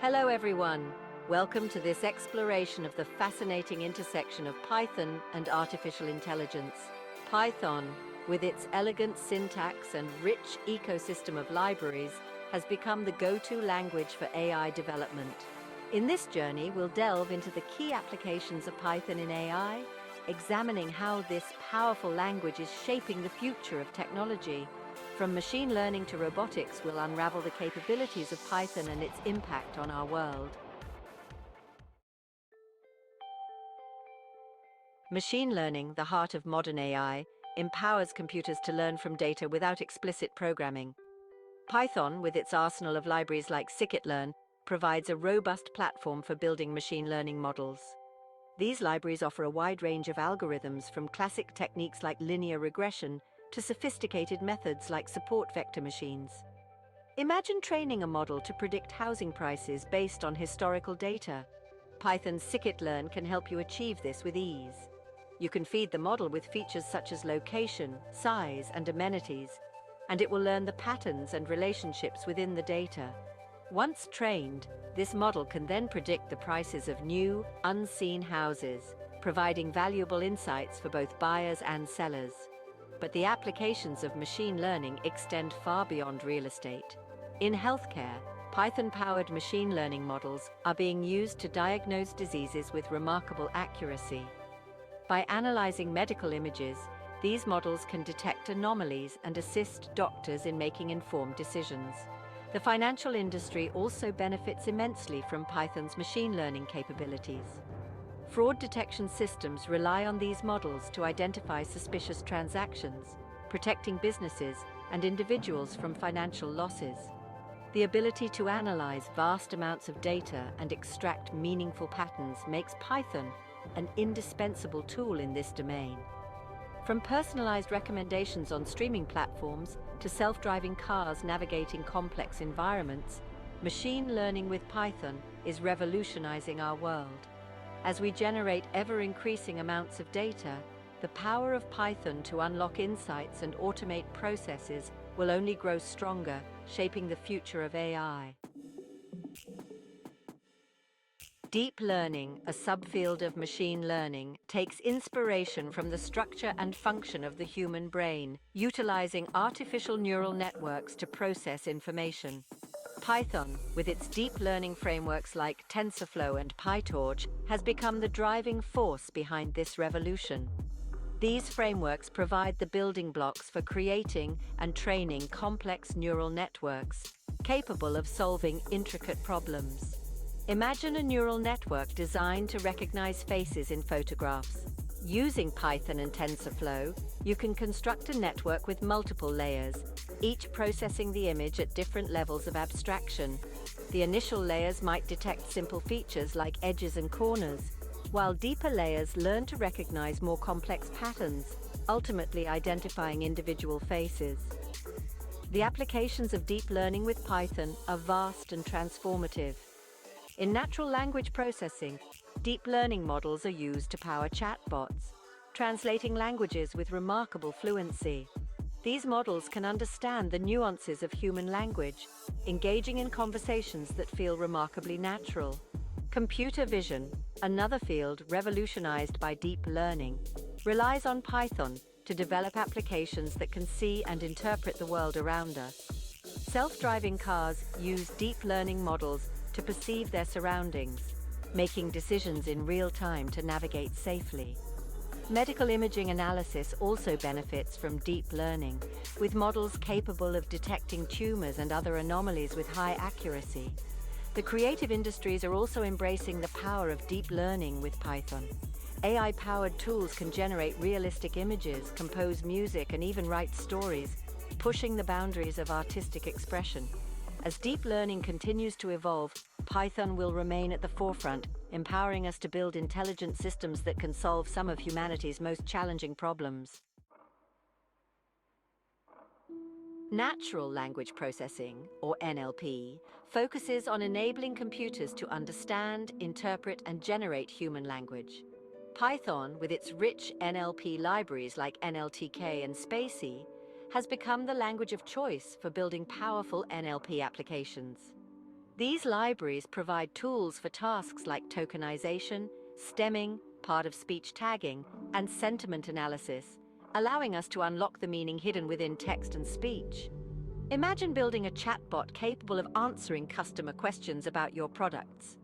Hello everyone. Welcome to this exploration of the fascinating intersection of Python and artificial intelligence. Python, with its elegant syntax and rich ecosystem of libraries, has become the go-to language for AI development. In this journey, we'll delve into the key applications of Python in AI, examining how this powerful language is shaping the future of technology. From machine learning to robotics, we'll unravel the capabilities of Python and its impact on our world. Machine learning, the heart of modern AI, empowers computers to learn from data without explicit programming. Python, with its arsenal of libraries like scikit-learn, provides a robust platform for building machine learning models. These libraries offer a wide range of algorithms, from classic techniques like linear regression to sophisticated methods like support vector machines. Imagine training a model to predict housing prices based on historical data. Python's scikit-learn can help you achieve this with ease. You can feed the model with features such as location, size, and amenities, and it will learn the patterns and relationships within the data. Once trained, this model can then predict the prices of new, unseen houses, providing valuable insights for both buyers and sellers. But the applications of machine learning extend far beyond real estate. In healthcare, Python-powered machine learning models are being used to diagnose diseases with remarkable accuracy. By analyzing medical images, these models can detect anomalies and assist doctors in making informed decisions. The financial industry also benefits immensely from Python's machine learning capabilities. Fraud detection systems rely on these models to identify suspicious transactions, protecting businesses and individuals from financial losses. The ability to analyze vast amounts of data and extract meaningful patterns makes Python an indispensable tool in this domain. From personalized recommendations on streaming platforms to self-driving cars navigating complex environments, machine learning with Python is revolutionizing our world. As we generate ever-increasing amounts of data, the power of Python to unlock insights and automate processes will only grow stronger, shaping the future of AI. Deep learning, a subfield of machine learning, takes inspiration from the structure and function of the human brain, utilizing artificial neural networks to process information. Python, with its deep learning frameworks like TensorFlow and PyTorch, has become the driving force behind this revolution. These frameworks provide the building blocks for creating and training complex neural networks, capable of solving intricate problems. Imagine a neural network designed to recognize faces in photographs. Using Python and TensorFlow, you can construct a network with multiple layers, each processing the image at different levels of abstraction. The initial layers might detect simple features like edges and corners, while deeper layers learn to recognize more complex patterns, ultimately identifying individual faces. The applications of deep learning with Python are vast and transformative. In natural language processing, deep learning models are used to power chatbots, translating languages with remarkable fluency. These models can understand the nuances of human language, engaging in conversations that feel remarkably natural. Computer vision, another field revolutionized by deep learning, relies on Python to develop applications that can see and interpret the world around us. Self-driving cars use deep learning models to perceive their surroundings, making decisions in real time to navigate safely. Medical imaging analysis also benefits from deep learning, with models capable of detecting tumors and other anomalies with high accuracy. The creative industries are also embracing the power of deep learning with Python. AI-powered tools can generate realistic images, compose music, and even write stories, pushing the boundaries of artistic expression. As deep learning continues to evolve, Python will remain at the forefront, empowering us to build intelligent systems that can solve some of humanity's most challenging problems. Natural language processing, or NLP, focuses on enabling computers to understand, interpret, and generate human language. Python, with its rich NLP libraries like NLTK and Spacy, has become the language of choice for building powerful NLP applications. These libraries provide tools for tasks like tokenization, stemming, part-of-speech tagging, and sentiment analysis, allowing us to unlock the meaning hidden within text and speech. Imagine building a chatbot capable of answering customer questions about your products.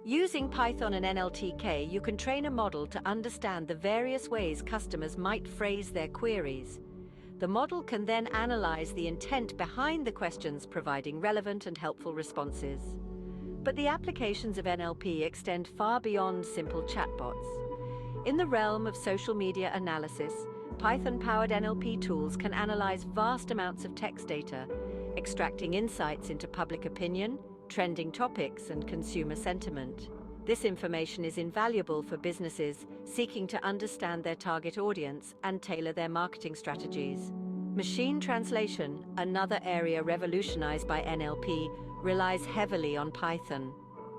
Using Python and NLTK, you can train a model to understand the various ways customers might phrase their queries. The model can then analyze the intent behind the questions, providing relevant and helpful responses. But the applications of NLP extend far beyond simple chatbots. In the realm of social media analysis, Python-powered NLP tools can analyze vast amounts of text data, extracting insights into public opinion, trending topics, and consumer sentiment. This information is invaluable for businesses seeking to understand their target audience and tailor their marketing strategies. Machine translation, another area revolutionized by NLP, relies heavily on Python.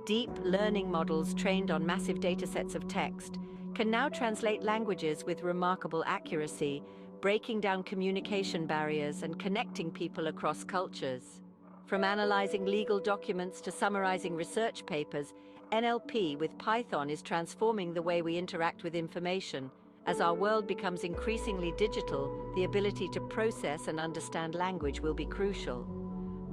Deep learning models trained on massive datasets of text can now translate languages with remarkable accuracy, breaking down communication barriers and connecting people across cultures. From analyzing legal documents to summarizing research papers, NLP with Python is transforming the way we interact with information. As our world becomes increasingly digital, the ability to process and understand language will be crucial.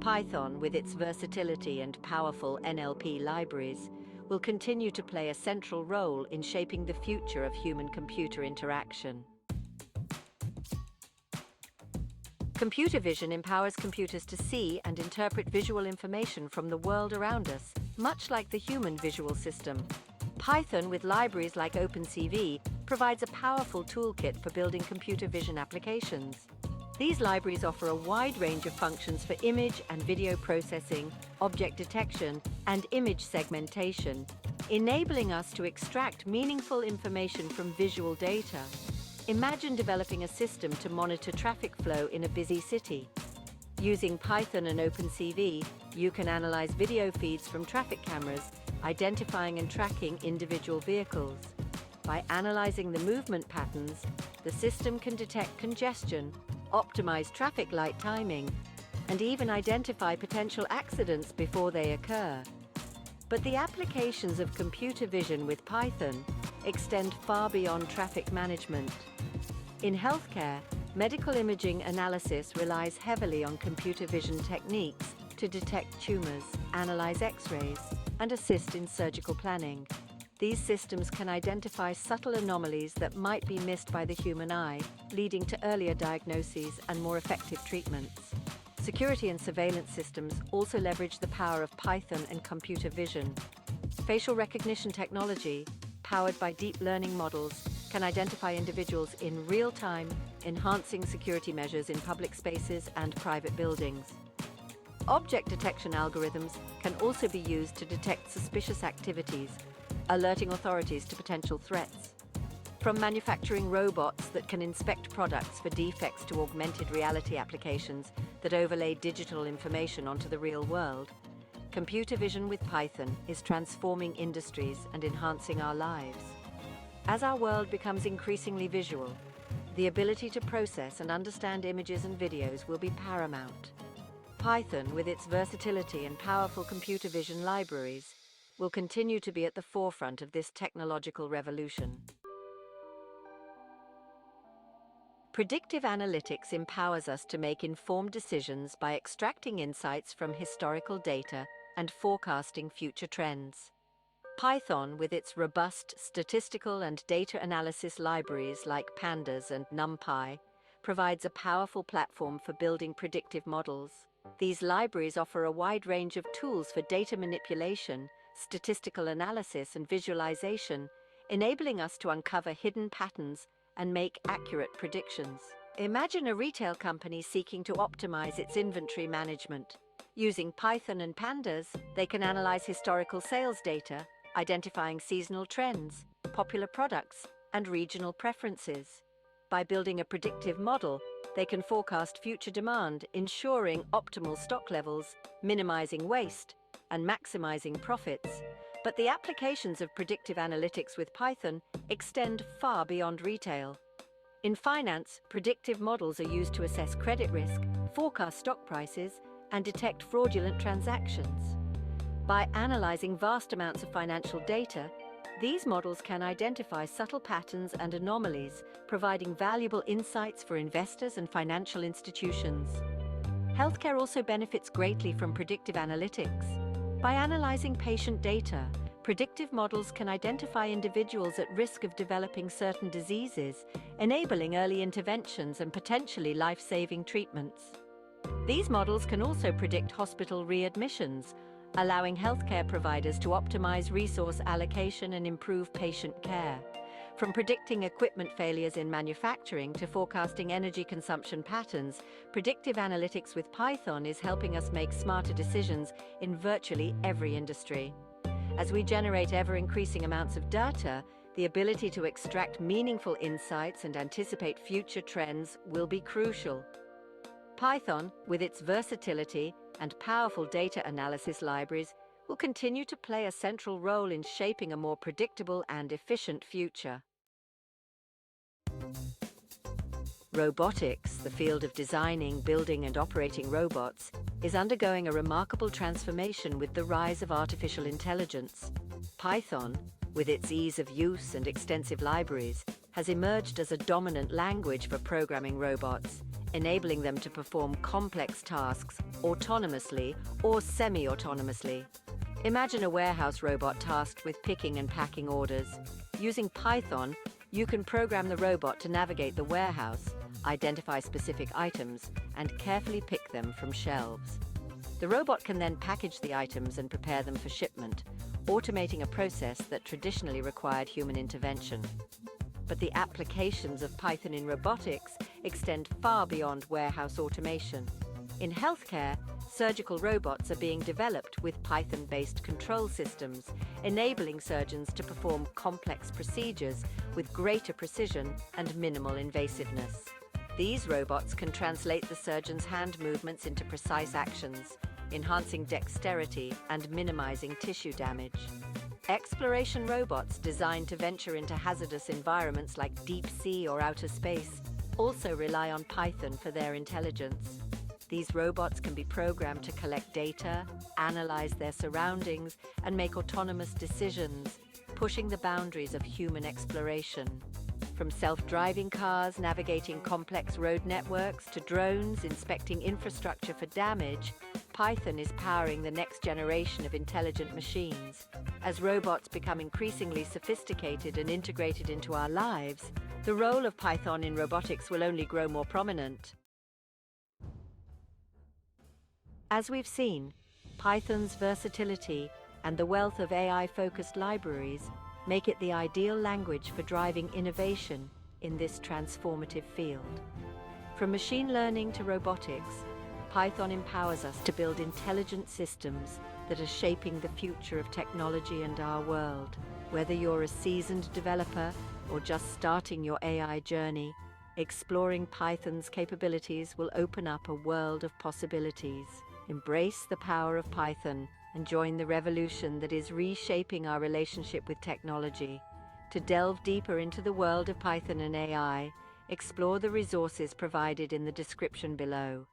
Python, with its versatility and powerful NLP libraries, will continue to play a central role in shaping the future of human-computer interaction. Computer vision empowers computers to see and interpret visual information from the world around us, much like the human visual system. Python, with libraries like OpenCV, provides a powerful toolkit for building computer vision applications. These libraries offer a wide range of functions for image and video processing, object detection, and image segmentation, enabling us to extract meaningful information from visual data. Imagine developing a system to monitor traffic flow in a busy city. Using Python and OpenCV, you can analyze video feeds from traffic cameras, identifying and tracking individual vehicles. By analyzing the movement patterns, the system can detect congestion, optimize traffic light timing, and even identify potential accidents before they occur. But the applications of computer vision with Python extend far beyond traffic management. In healthcare, medical imaging analysis relies heavily on computer vision techniques to detect tumors, analyze X-rays, and assist in surgical planning. These systems can identify subtle anomalies that might be missed by the human eye, leading to earlier diagnoses and more effective treatments. Security and surveillance systems also leverage the power of Python and computer vision. Facial recognition technology, powered by deep learning models, can identify individuals in real time, enhancing security measures in public spaces and private buildings. Object detection algorithms can also be used to detect suspicious activities, alerting authorities to potential threats. From manufacturing robots that can inspect products for defects to augmented reality applications that overlay digital information onto the real world, computer vision with Python is transforming industries and enhancing our lives. As our world becomes increasingly visual, the ability to process and understand images and videos will be paramount. Python, with its versatility and powerful computer vision libraries, will continue to be at the forefront of this technological revolution. Predictive analytics empowers us to make informed decisions by extracting insights from historical data and forecasting future trends. Python, with its robust statistical and data analysis libraries like Pandas and NumPy, provides a powerful platform for building predictive models. These libraries offer a wide range of tools for data manipulation, statistical analysis, and visualization, enabling us to uncover hidden patterns and make accurate predictions. Imagine a retail company seeking to optimize its inventory management. Using Python and Pandas, they can analyze historical sales data, identifying seasonal trends, popular products, and regional preferences. By building a predictive model, they can forecast future demand, ensuring optimal stock levels, minimizing waste, and maximizing profits. But the applications of predictive analytics with Python extend far beyond retail. In finance, predictive models are used to assess credit risk, forecast stock prices, and detect fraudulent transactions. By analyzing vast amounts of financial data, these models can identify subtle patterns and anomalies, providing valuable insights for investors and financial institutions. Healthcare also benefits greatly from predictive analytics. By analyzing patient data, predictive models can identify individuals at risk of developing certain diseases, enabling early interventions and potentially life-saving treatments. These models can also predict hospital readmissions, allowing healthcare providers to optimize resource allocation and improve patient care. From predicting equipment failures in manufacturing to forecasting energy consumption patterns, predictive analytics with Python is helping us make smarter decisions in virtually every industry. As we generate ever-increasing amounts of data, the ability to extract meaningful insights and anticipate future trends will be crucial. Python, with its versatility and powerful data analysis libraries, will continue to play a central role in shaping a more predictable and efficient future. Robotics, the field of designing, building, and operating robots, is undergoing a remarkable transformation with the rise of artificial intelligence. Python, with its ease of use and extensive libraries, has emerged as a dominant language for programming robots, enabling them to perform complex tasks autonomously or semi-autonomously. Imagine a warehouse robot tasked with picking and packing orders. Using Python, you can program the robot to navigate the warehouse, identify specific items, and carefully pick them from shelves. The robot can then package the items and prepare them for shipment, automating a process that traditionally required human intervention. But the applications of Python in robotics extend far beyond warehouse automation. In healthcare, surgical robots are being developed with Python-based control systems, enabling surgeons to perform complex procedures with greater precision and minimal invasiveness. These robots can translate the surgeon's hand movements into precise actions, enhancing dexterity and minimizing tissue damage. Exploration robots designed to venture into hazardous environments like deep sea or outer space also rely on Python for their intelligence. These robots can be programmed to collect data, analyze their surroundings, and make autonomous decisions, pushing the boundaries of human exploration. From self-driving cars navigating complex road networks to drones inspecting infrastructure for damage, Python is powering the next generation of intelligent machines. As robots become increasingly sophisticated and integrated into our lives, the role of Python in robotics will only grow more prominent. As we've seen, Python's versatility and the wealth of AI-focused libraries make it the ideal language for driving innovation in this transformative field. From machine learning to robotics, Python empowers us to build intelligent systems that are shaping the future of technology and our world. Whether you're a seasoned developer or just starting your AI journey, exploring Python's capabilities will open up a world of possibilities. Embrace the power of Python and join the revolution that is reshaping our relationship with technology. To delve deeper into the world of Python and AI, explore the resources provided in the description below.